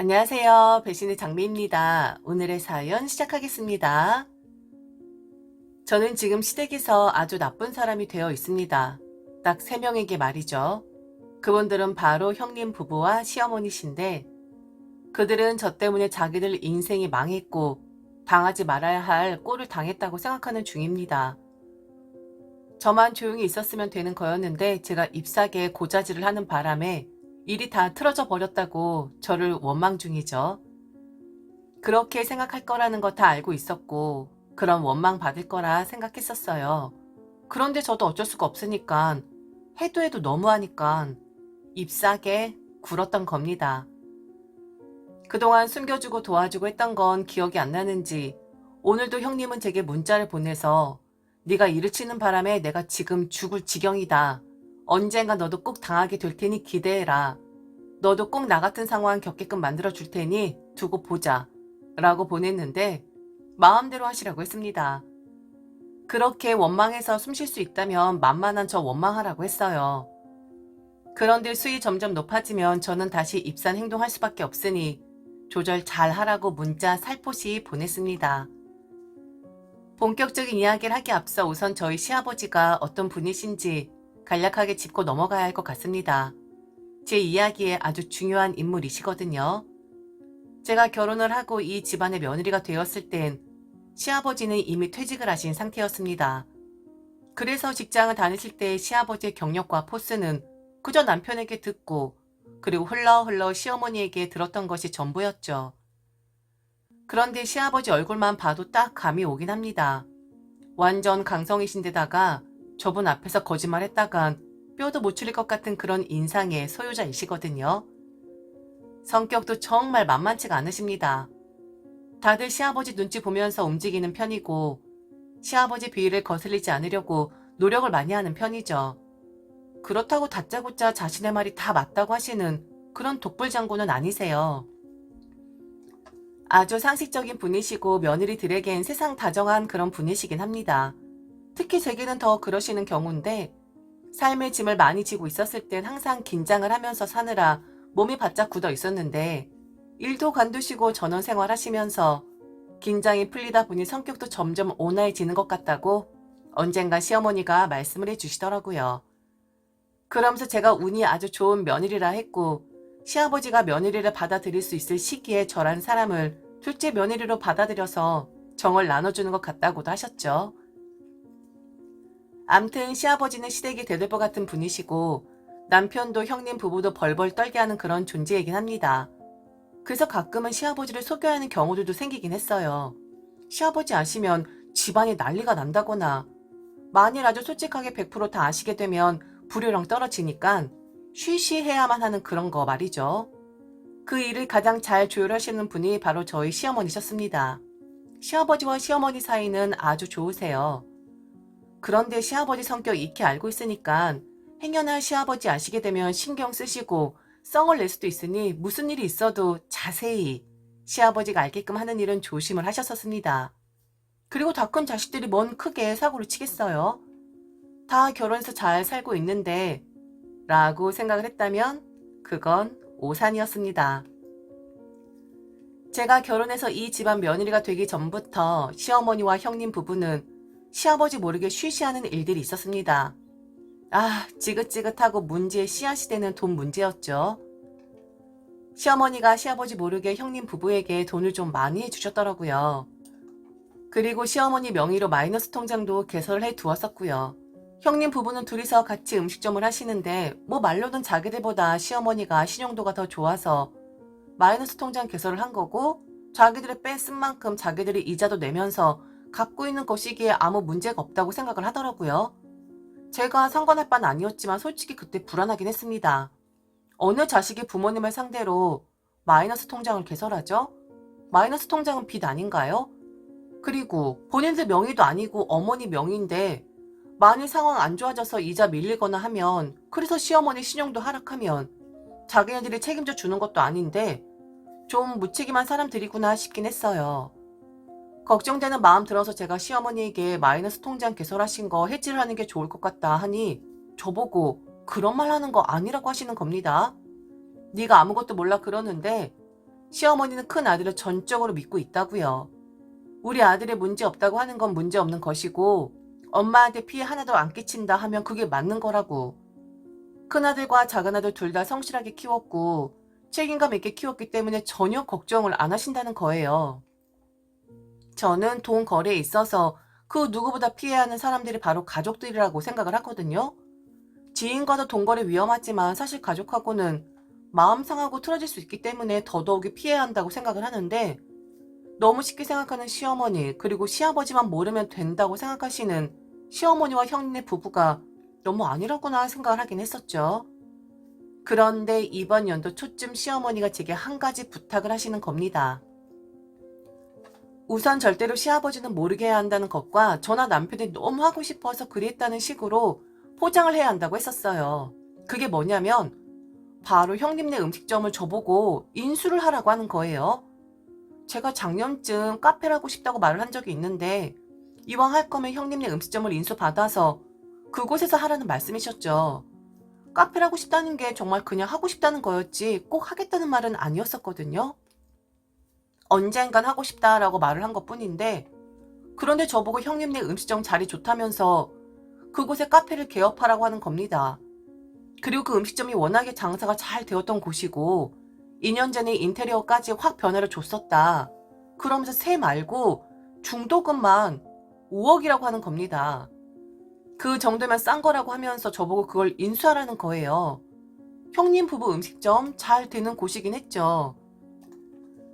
안녕하세요. 배신의 장미입니다. 오늘의 사연 시작하겠습니다. 저는 지금 시댁에서 아주 나쁜 사람이 되어 있습니다. 딱 3명에게 말이죠. 그분들은 바로 형님 부부와 시어머니신데 그들은 저 때문에 자기들 인생이 망했고 당하지 말아야 할 꼴을 당했다고 생각하는 중입니다. 저만 조용히 있었으면 되는 거였는데 제가 잎사귀에 고자질을 하는 바람에 일이 다 틀어져 버렸다고 저를 원망 중이죠. 그렇게 생각할 거라는 거 다 알고 있었고 그런 원망 받을 거라 생각했었어요. 그런데 저도 어쩔 수가 없으니까 해도 너무하니까 잎사귀에 굴었던 겁니다. 그동안 숨겨주고 도와주고 했던 건 기억이 안 나는지 오늘도 형님은 제게 문자를 보내서 네가 일을 치는 바람에 내가 지금 죽을 지경이다. 언젠가 너도 꼭 당하게 될 테니 기대해라. 너도 꼭 나 같은 상황 겪게끔 만들어 줄 테니 두고 보자. 라고 보냈는데 마음대로 하시라고 했습니다. 그렇게 원망해서 숨 쉴 수 있다면 만만한 저 원망하라고 했어요. 그런데 수위 점점 높아지면 저는 다시 입산 행동할 수밖에 없으니 조절 잘 하라고 문자 살포시 보냈습니다. 본격적인 이야기를 하기 앞서 우선 저희 시아버지가 어떤 분이신지 간략하게 짚고 넘어가야 할 것 같습니다. 제 이야기에 아주 중요한 인물이시거든요. 제가 결혼을 하고 이 집안의 며느리가 되었을 땐 시아버지는 이미 퇴직을 하신 상태였습니다. 그래서 직장을 다니실 때 시아버지의 경력과 포스는 그저 남편에게 듣고 그리고 흘러 시어머니에게 들었던 것이 전부였죠. 그런데 시아버지 얼굴만 봐도 딱 감이 오긴 합니다. 완전 강성이신데다가 저분 앞에서 거짓말했다간 뼈도 못 추릴 것 같은 그런 인상의 소유자이시거든요. 성격도 정말 만만치가 않으십니다. 다들 시아버지 눈치 보면서 움직이는 편이고 시아버지 비위를 거슬리지 않으려고 노력을 많이 하는 편이죠. 그렇다고 다짜고짜 자신의 말이 다 맞다고 하시는 그런 독불장군은 아니세요. 아주 상식적인 분이시고 며느리들에겐 세상 다정한 그런 분이시긴 합니다. 특히 제게는 더 그러시는 경우인데 삶의 짐을 많이 지고 있었을 땐 항상 긴장을 하면서 사느라 몸이 바짝 굳어 있었는데 일도 관두시고 전원 생활하시면서 긴장이 풀리다 보니 성격도 점점 온화해지는 것 같다고 언젠가 시어머니가 말씀을 해주시더라고요. 그러면서 제가 운이 아주 좋은 며느리라 했고 시아버지가 며느리를 받아들일 수 있을 시기에 저란 사람을 둘째 며느리로 받아들여서 정을 나눠주는 것 같다고도 하셨죠. 암튼 시아버지는 시댁의 대들보 같은 분이시고 남편도 형님 부부도 벌벌 떨게 하는 그런 존재이긴 합니다. 그래서 가끔은 시아버지를 속여야 하는 경우들도 생기긴 했어요. 시아버지 아시면 집안이 난리가 난다거나 만일 아주 솔직하게 100%다 아시게 되면 불효령 떨어지니까 쉬쉬해야만 하는 그런 거 말이죠. 그 일을 가장 잘 조율하시는 분이 바로 저희 시어머니셨습니다. 시아버지와 시어머니 사이는 아주 좋으세요. 그런데 시아버지 성격 익히 알고 있으니까 행여나 시아버지 아시게 되면 신경 쓰시고 썽을 낼 수도 있으니 무슨 일이 있어도 자세히 시아버지가 알게끔 하는 일은 조심을 하셨었습니다. 그리고 다 큰 자식들이 뭔 크게 사고를 치겠어요. 다 결혼해서 잘 살고 있는데 라고 생각을 했다면 그건 오산이었습니다. 제가 결혼해서 이 집안 며느리가 되기 전부터 시어머니와 형님 부부는 시아버지 모르게 쉬쉬하는 일들이 있었습니다. 지긋지긋하고 문제의 씨앗이 되는 돈 문제였죠. 시어머니가 시아버지 모르게 형님 부부에게 돈을 좀 많이 해주셨더라고요. 그리고 시어머니 명의로 마이너스 통장도 개설을 해두었었고요. 형님 부부는 둘이서 같이 음식점을 하시는데 말로는 자기들보다 시어머니가 신용도가 더 좋아서 마이너스 통장 개설을 한 거고 자기들이 뺀 만큼 자기들이 이자도 내면서 갖고 있는 것이기에 아무 문제가 없다고 생각을 하더라고요. 제가 상관할 바는 아니었지만 솔직히 그때 불안하긴 했습니다. 어느 자식이 부모님을 상대로 마이너스 통장을 개설하죠? 마이너스 통장은 빚 아닌가요? 그리고 본인들 명의도 아니고 어머니 명의인데 만일 상황 안 좋아져서 이자 밀리거나 하면 그래서 시어머니 신용도 하락하면 자기네들이 책임져 주는 것도 아닌데 좀 무책임한 사람들이구나 싶긴 했어요. 걱정되는 마음 들어서 제가 시어머니에게 마이너스 통장 개설하신 거 해지를 하는 게 좋을 것 같다 하니 저보고 그런 말 하는 거 아니라고 하시는 겁니다. 네가 아무것도 몰라 그러는데 시어머니는 큰 아들을 전적으로 믿고 있다고요. 우리 아들의 문제 없다고 하는 건 문제 없는 것이고 엄마한테 피해 하나도 안 끼친다 하면 그게 맞는 거라고. 큰아들과 작은아들 둘 다 성실하게 키웠고 책임감 있게 키웠기 때문에 전혀 걱정을 안 하신다는 거예요. 저는 돈 거래에 있어서 그 누구보다 피해야 하는 사람들이 바로 가족들이라고 생각을 하거든요. 지인과도 돈 거래 위험하지만 사실 가족하고는 마음 상하고 틀어질 수 있기 때문에 더더욱이 피해야 한다고 생각을 하는데 너무 쉽게 생각하는 시어머니 그리고 시아버지만 모르면 된다고 생각하시는 시어머니와 형네 부부가 너무 아니라구나 생각을 하긴 했었죠. 그런데 이번 연도 초쯤 시어머니가 제게 한 가지 부탁을 하시는 겁니다. 우선 절대로 시아버지는 모르게 해야 한다는 것과 저나 남편이 너무 하고 싶어서 그랬다는 식으로 포장을 해야 한다고 했었어요. 그게 뭐냐면 바로 형님네 음식점을 저보고 인수를 하라고 하는 거예요. 제가 작년쯤 카페를 하고 싶다고 말을 한 적이 있는데 이왕 할 거면 형님네 음식점을 인수받아서 그곳에서 하라는 말씀이셨죠. 카페를 하고 싶다는 게 정말 그냥 하고 싶다는 거였지 꼭 하겠다는 말은 아니었었거든요. 언젠간 하고 싶다라고 말을 한 것뿐인데 그런데 저보고 형님네 음식점 자리 좋다면서 그곳에 카페를 개업하라고 하는 겁니다. 그리고 그 음식점이 워낙에 장사가 잘 되었던 곳이고 2년 전에 인테리어까지 확 변화를 줬었다. 그러면서 세 말고 중도금만 5억이라고 하는 겁니다. 그 정도면 싼 거라고 하면서 저보고 그걸 인수하라는 거예요. 형님 부부 음식점 잘 되는 곳이긴 했죠.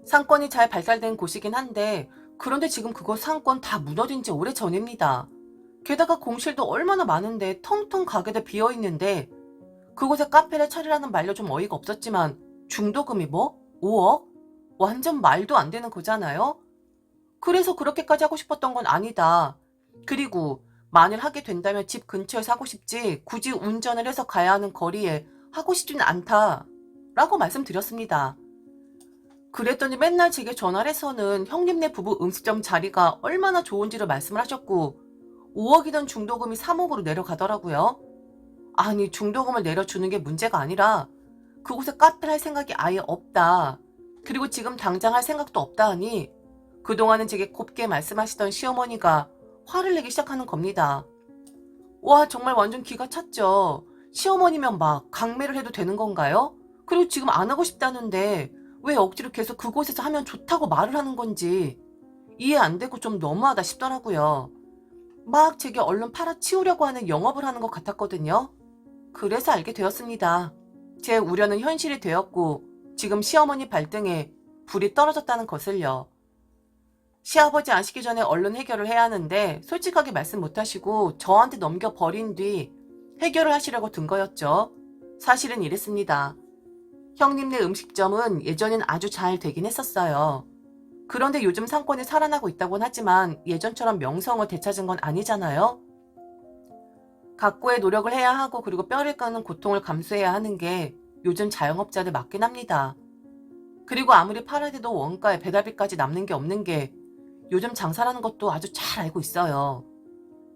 상권이 잘 발달된 곳이긴 한데 그런데 지금 그거 상권 다 무너진 지 오래전입니다. 게다가 공실도 얼마나 많은데 텅텅 가게도 비어있는데 그곳에 카페를 차리라는 말로 좀 어이가 없었지만 중도금이 뭐? 5억? 완전 말도 안 되는 거잖아요? 그래서 그렇게까지 하고 싶었던 건 아니다. 그리고 만일 하게 된다면 집 근처에서 하고 싶지 굳이 운전을 해서 가야 하는 거리에 하고 싶지는 않다. 라고 말씀드렸습니다. 그랬더니 맨날 제게 전화를 해서는 형님네 부부 음식점 자리가 얼마나 좋은지를 말씀을 하셨고 5억이던 중도금이 3억으로 내려가더라고요. 아니 중도금을 내려주는 게 문제가 아니라 그곳에 카페를 할 생각이 아예 없다. 그리고 지금 당장 할 생각도 없다 하니 그동안은 제게 곱게 말씀하시던 시어머니가 화를 내기 시작하는 겁니다. 와 정말 완전 기가 찼죠. 시어머니면 막 강매를 해도 되는 건가요? 그리고 지금 안 하고 싶다는데 왜 억지로 계속 그곳에서 하면 좋다고 말을 하는 건지 이해 안 되고 좀 너무하다 싶더라고요. 막 제게 얼른 팔아치우려고 하는 영업을 하는 것 같았거든요. 그래서 알게 되었습니다. 제 우려는 현실이 되었고 지금 시어머니 발등에 불이 떨어졌다는 것을요. 시아버지 아시기 전에 얼른 해결을 해야 하는데 솔직하게 말씀 못하시고 저한테 넘겨버린 뒤 해결을 하시려고 든 거였죠. 사실은 이랬습니다. 형님네 음식점은 예전엔 아주 잘 되긴 했었어요. 그런데 요즘 상권이 살아나고 있다곤 하지만 예전처럼 명성을 되찾은 건 아니잖아요. 각고의 노력을 해야 하고 그리고 뼈를 깎는 고통을 감수해야 하는 게 요즘 자영업자들 맞긴 합니다. 그리고 아무리 팔아대도 원가에 배달비까지 남는 게 없는 게 요즘 장사라는 것도 아주 잘 알고 있어요.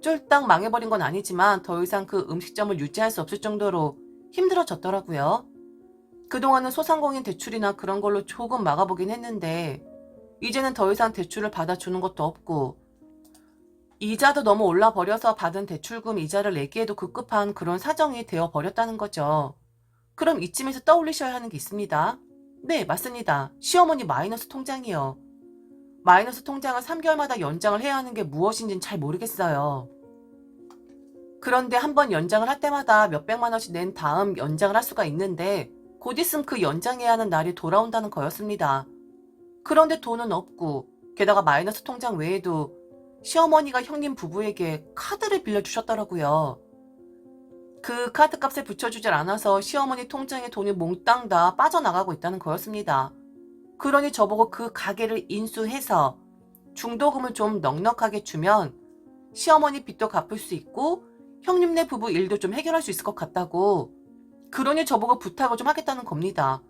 쫄딱 망해버린 건 아니지만 더 이상 그 음식점을 유지할 수 없을 정도로 힘들어졌더라고요. 그동안은 소상공인 대출이나 그런 걸로 조금 막아보긴 했는데 이제는 더 이상 대출을 받아주는 것도 없고 이자도 너무 올라버려서 받은 대출금 이자를 내기에도 급급한 그런 사정이 되어버렸다는 거죠. 그럼 이쯤에서 떠올리셔야 하는 게 있습니다. 네, 맞습니다. 시어머니 마이너스 통장이요. 마이너스 통장을 3개월마다 연장을 해야 하는 게 무엇인지는 잘 모르겠어요. 그런데 한 번 연장을 할 때마다 몇백만 원씩 낸 다음 연장을 할 수가 있는데 곧 있으면 그 연장해야 하는 날이 돌아온다는 거였습니다. 그런데 돈은 없고 게다가 마이너스 통장 외에도 시어머니가 형님 부부에게 카드를 빌려주셨더라고요. 그 카드값을 붙여주질 않아서 시어머니 통장에 돈이 몽땅 다 빠져나가고 있다는 거였습니다. 그러니 저보고 그 가게를 인수해서 중도금을 좀 넉넉하게 주면 시어머니 빚도 갚을 수 있고 형님네 부부 일도 좀 해결할 수 있을 것 같다고. 그러니 저보고 부탁을 좀 하겠다는 겁니다.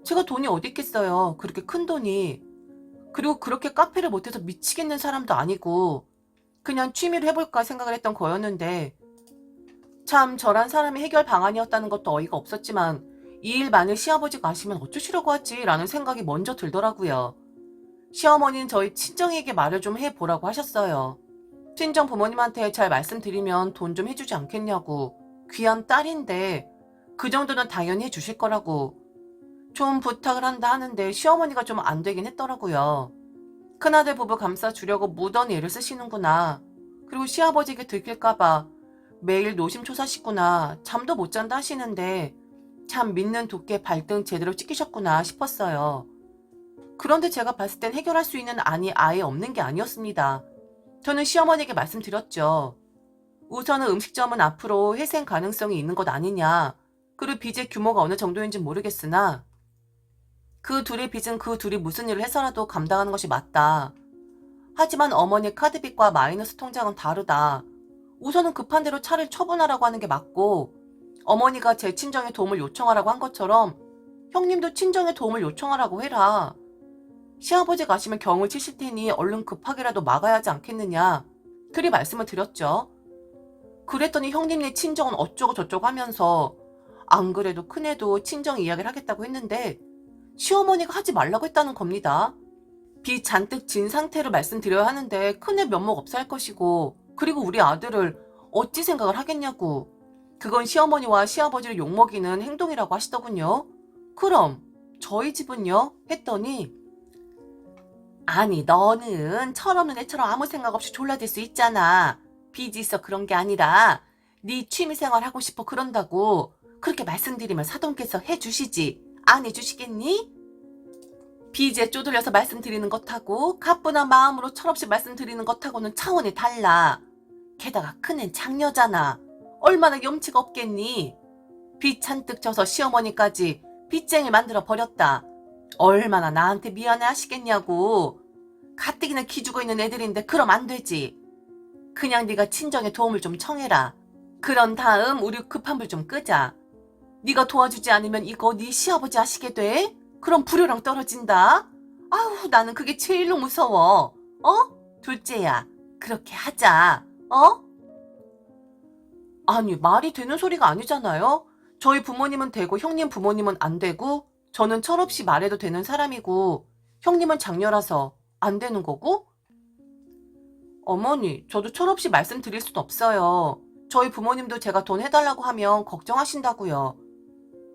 제가 돈이 어디 있겠어요. 그렇게 큰 돈이. 그리고 그렇게 카페를 못해서 미치겠는 사람도 아니고 그냥 취미로 해볼까 생각을 했던 거였는데 참 저란 사람이 해결 방안이었다는 것도 어이가 없었지만 이 일 만일 시아버지가 아시면 어쩌시려고 하지? 라는 생각이 먼저 들더라고요. 시어머니는 저희 친정에게 말을 좀 해보라고 하셨어요. 친정 부모님한테 잘 말씀드리면 돈 좀 해주지 않겠냐고. 귀한 딸인데 그 정도는 당연히 해주실 거라고. 좀 부탁을 한다 하는데 시어머니가 좀 안 되긴 했더라고요. 큰아들 부부 감싸주려고 무던히 애를 쓰시는구나. 그리고 시아버지에게 들킬까봐 매일 노심초사시구나. 잠도 못 잔다 하시는데 참 믿는 도끼에 발등 제대로 찍히셨구나 싶었어요. 그런데 제가 봤을 땐 해결할 수 있는 안이 아예 없는 게 아니었습니다. 저는 시어머니에게 말씀드렸죠. 우선은 음식점은 앞으로 회생 가능성이 있는 것 아니냐. 그리고 빚의 규모가 어느 정도인지 모르겠으나 그 둘의 빚은 그 둘이 무슨 일을 해서라도 감당하는 것이 맞다. 하지만 어머니 카드빚과 마이너스 통장은 다르다. 우선은 급한 대로 차를 처분하라고 하는 게 맞고 어머니가 제 친정에 도움을 요청하라고 한 것처럼 형님도 친정에 도움을 요청하라고 해라. 시아버지 가시면 경을 치실 테니 얼른 급하게라도 막아야 하지 않겠느냐. 그리 말씀을 드렸죠. 그랬더니 형님네 친정은 어쩌고 저쩌고 하면서 안 그래도 큰애도 친정 이야기를 하겠다고 했는데 시어머니가 하지 말라고 했다는 겁니다. 빚 잔뜩 진 상태로 말씀드려야 하는데 큰애 면목 없어 할 것이고 그리고 우리 아들을 어찌 생각을 하겠냐고. 그건 시어머니와 시아버지를 욕먹이는 행동이라고 하시더군요. 그럼 저희 집은요? 했더니 아니 너는 철없는 애처럼 아무 생각 없이 졸라댈 수 있잖아. 빚이 있어 그런 게 아니라 네 취미생활 하고 싶어 그런다고 그렇게 말씀드리면 사돈께서 해주시지 안 해주시겠니? 빚에 쪼들려서 말씀드리는 것하고 가뿐한 마음으로 철없이 말씀드리는 것하고는 차원이 달라. 게다가 큰애는 장녀잖아. 얼마나 염치가 없겠니? 빚 잔뜩 져서 시어머니까지 빚쟁이 만들어 버렸다. 얼마나 나한테 미안해 하시겠냐고. 가뜩이나 기죽어 있는 애들인데 그럼 안 되지. 그냥 네가 친정에 도움을 좀 청해라. 그런 다음 우리 급한 불 좀 끄자. 네가 도와주지 않으면 이거 네 시아버지 아시게 돼? 그럼 불효랑 떨어진다. 아우 나는 그게 제일로 무서워. 어? 둘째야 그렇게 하자. 어? 아니 말이 되는 소리가 아니잖아요. 저희 부모님은 되고 형님 부모님은 안 되고 저는 철없이 말해도 되는 사람이고 형님은 장녀라서 안 되는 거고? 어머니 저도 철없이 말씀드릴 순 없어요. 저희 부모님도 제가 돈 해달라고 하면 걱정하신다고요.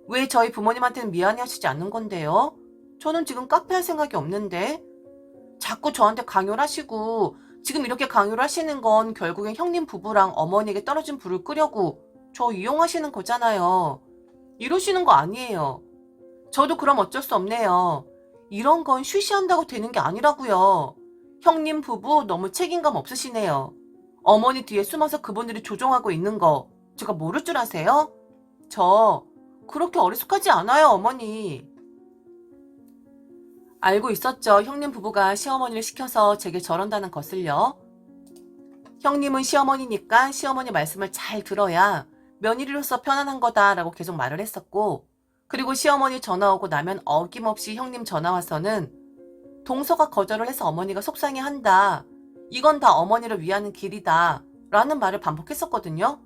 왜 저희 부모님한테는 미안해 하시지 않는 건데요? 저는 지금 카페 할 생각이 없는데 자꾸 저한테 강요를 하시고 지금 이렇게 강요를 하시는 건 결국엔 형님 부부랑 어머니에게 떨어진 불을 끄려고 저 이용하시는 거잖아요. 이러시는 거 아니에요. 저도 그럼 어쩔 수 없네요. 이런 건 쉬쉬한다고 되는 게 아니라고요. 형님 부부 너무 책임감 없으시네요. 어머니 뒤에 숨어서 그분들이 조종하고 있는 거 제가 모를 줄 아세요? 저 그렇게 어리숙하지 않아요, 어머니. 알고 있었죠. 형님 부부가 시어머니를 시켜서 제게 저런다는 것을요. 형님은 시어머니니까 시어머니 말씀을 잘 들어야 며느리로서 편안한 거다라고 계속 말을 했었고 그리고 시어머니 전화 오고 나면 어김없이 형님 전화 와서는 동서가 거절을 해서 어머니가 속상해한다. 이건 다 어머니를 위하는 길이다. 라는 말을 반복했었거든요.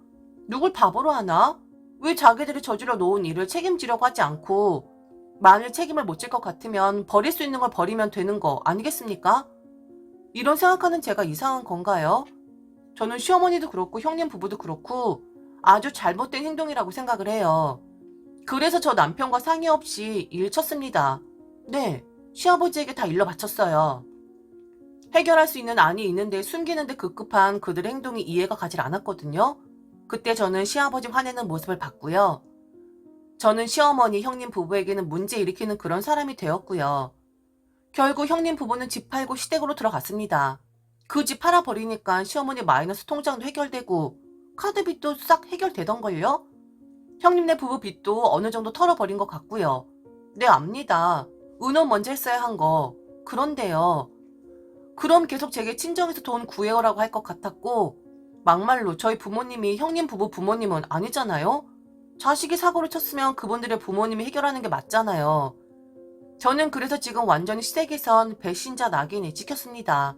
누굴 바보로 하나? 왜 자기들이 저질러 놓은 일을 책임지려고 하지 않고 만일 책임을 못 질 것 같으면 버릴 수 있는 걸 버리면 되는 거 아니겠습니까? 이런 생각하는 제가 이상한 건가요? 저는 시어머니도 그렇고 형님 부부도 그렇고 아주 잘못된 행동이라고 생각을 해요. 그래서 저 남편과 상의 없이 일 쳤습니다. 네, 시아버지에게 다 일러 바쳤어요. 해결할 수 있는 안이 있는데 숨기는데 급급한 그들의 행동이 이해가 가질 않았거든요. 그때 저는 시아버지 화내는 모습을 봤고요. 저는 시어머니, 형님 부부에게는 문제 일으키는 그런 사람이 되었고요. 결국 형님 부부는 집 팔고 시댁으로 들어갔습니다. 그 집 팔아버리니까 시어머니 마이너스 통장도 해결되고 카드 빚도 싹 해결되던걸요? 형님네 부부 빚도 어느 정도 털어버린 것 같고요. 네, 압니다. 의논 먼저 했어야 한 거. 그런데요. 그럼 계속 제게 친정에서 돈 구해오라고 할 것 같았고 막말로 저희 부모님이 형님 부부 부모님은 아니잖아요? 자식이 사고를 쳤으면 그분들의 부모님이 해결하는 게 맞잖아요. 저는 그래서 지금 완전히 시댁에선 배신자 낙인이 찍혔습니다.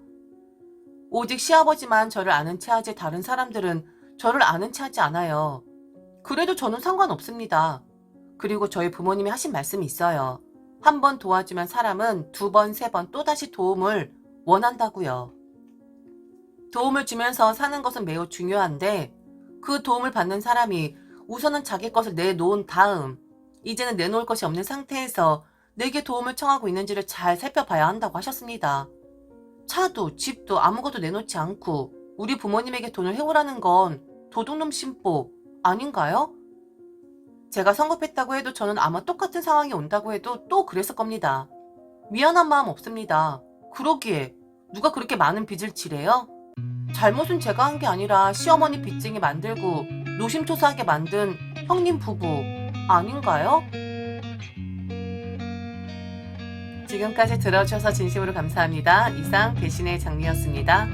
오직 시아버지만 저를 아는 체 하지 다른 사람들은 저를 아는 체 하지 않아요. 그래도 저는 상관없습니다. 그리고 저희 부모님이 하신 말씀이 있어요. 한 번 도와주면 사람은 두 번, 세 번 또다시 도움을 원한다고요. 도움을 주면서 사는 것은 매우 중요한데 그 도움을 받는 사람이 우선은 자기 것을 내놓은 다음 이제는 내놓을 것이 없는 상태에서 내게 도움을 청하고 있는지를 잘 살펴봐야 한다고 하셨습니다. 차도 집도 아무것도 내놓지 않고 우리 부모님에게 돈을 해오라는 건 도둑놈 심보 아닌가요? 제가 성급했다고 해도 저는 아마 똑같은 상황이 온다고 해도 또 그랬을 겁니다. 미안한 마음 없습니다. 그러기에 누가 그렇게 많은 빚을 지래요? 잘못은 제가 한 게 아니라 시어머니 빚쟁이 만들고 노심초사하게 만든 형님 부부 아닌가요? 지금까지 들어주셔서 진심으로 감사합니다. 이상 배신의 장미였습니다.